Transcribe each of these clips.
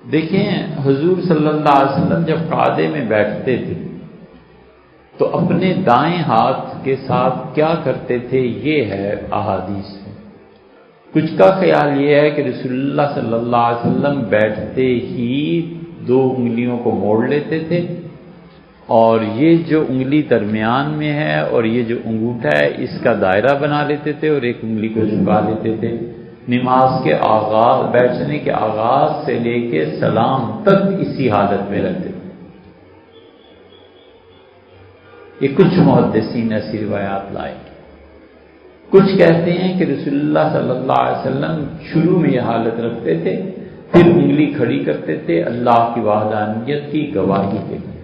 دیکھیں حضور صلی اللہ علیہ وسلم جب قعدے میں بیٹھتے تھے تو اپنے دائیں ہاتھ کے ساتھ کیا کرتے تھے، یہ ہے احادیث میں۔ کچھ کا خیال یہ ہے کہ رسول اللہ صلی اللہ علیہ وسلم بیٹھتے ہی 2 انگلیوں کو موڑ لیتے تھے، اور یہ جو انگلی درمیان میں ہے اور یہ جو انگوٹھا ہے اس کا دائرہ بنا لیتے تھے اور ایک انگلی کو جھکا لیتے تھے۔ نماز کے آغاز، بیٹھنے کے آغاز سے لے کے سلام تک اسی حالت میں رہتے تھے۔ یہ کچھ محدثین ایسی روایات لائے۔ کچھ کہتے ہیں کہ رسول اللہ صلی اللہ علیہ وسلم شروع میں یہ حالت رکھتے تھے، پھر انگلی کھڑی کرتے تھے اللہ کی وحدانیت کی گواہی کے لیے۔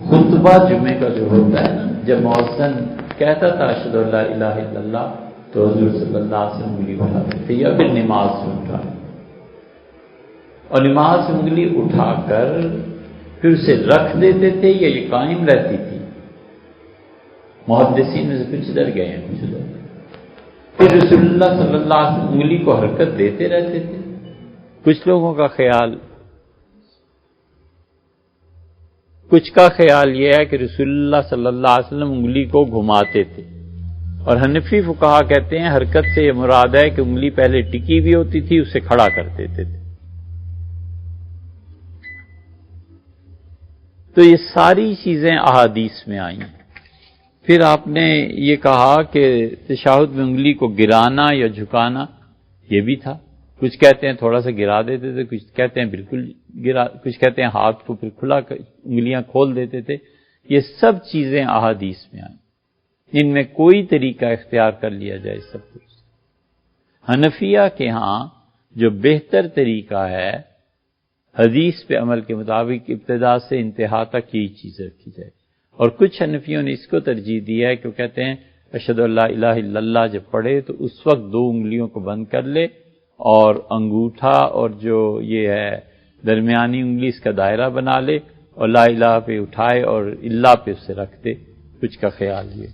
خطبہ جمعے کا جو ہوتا ہے نا، جب مؤذن کہتا تھا اشہد ان لا الہ الا اللہ، تو حضور صلی اللہ علیہ وسلم انگلی اٹھاتے تھے، یا پھر نماز سے اٹھا، اور نماز سے انگلی اٹھا کر پھر اسے رکھ دیتے تھے یا یہ قائم رہتی تھی۔ محدثین میں سے کچھ ڈر گئے ہیں، کچھ ڈر گئے۔ پھر رسول اللہ صلی اللہ علیہ وسلم انگلی کو حرکت دیتے رہتے تھے۔ کچھ لوگوں کا خیال، کچھ کا خیال یہ ہے کہ رسول اللہ صلی اللہ علیہ وسلم انگلی کو گھماتے تھے، اور حنفی فقہا کہتے ہیں حرکت سے یہ مراد ہے کہ انگلی پہلے ٹکی ہوئی ہوتی تھی، اسے کھڑا کر دیتے تھے۔ تو یہ ساری چیزیں احادیث میں آئی ہیں۔ پھر آپ نے یہ کہا کہ تشہد میں انگلی کو گرانا یا جھکانا، یہ بھی تھا۔ کچھ کہتے ہیں تھوڑا سا گرا دیتے تھے، کچھ کہتے ہیں بالکل گرا، کچھ کہتے ہیں ہاتھ کو پھر کھلا کر انگلیاں کھول دیتے تھے۔ یہ سب چیزیں احادیث میں آئیں، ان میں کوئی طریقہ اختیار کر لیا جائے سب کچھ۔ حنفیہ کے ہاں جو بہتر طریقہ ہے، حدیث پہ عمل کے مطابق ابتدا سے انتہا تک یہی چیز رکھی جائے، اور کچھ حنفیوں نے اس کو ترجیح دی ہے کہ وہ کہتے ہیں اشہد ان لا الہ الا اللہ جب پڑھے تو اس وقت 2 انگلیوں کو بند کر لے، اور انگوٹھا اور جو یہ ہے درمیانی انگلی اس کا دائرہ بنا لے، اور لا الہ پہ اٹھائے اور اللہ پہ اسے رکھ دے۔ کچھ کا خیال یہ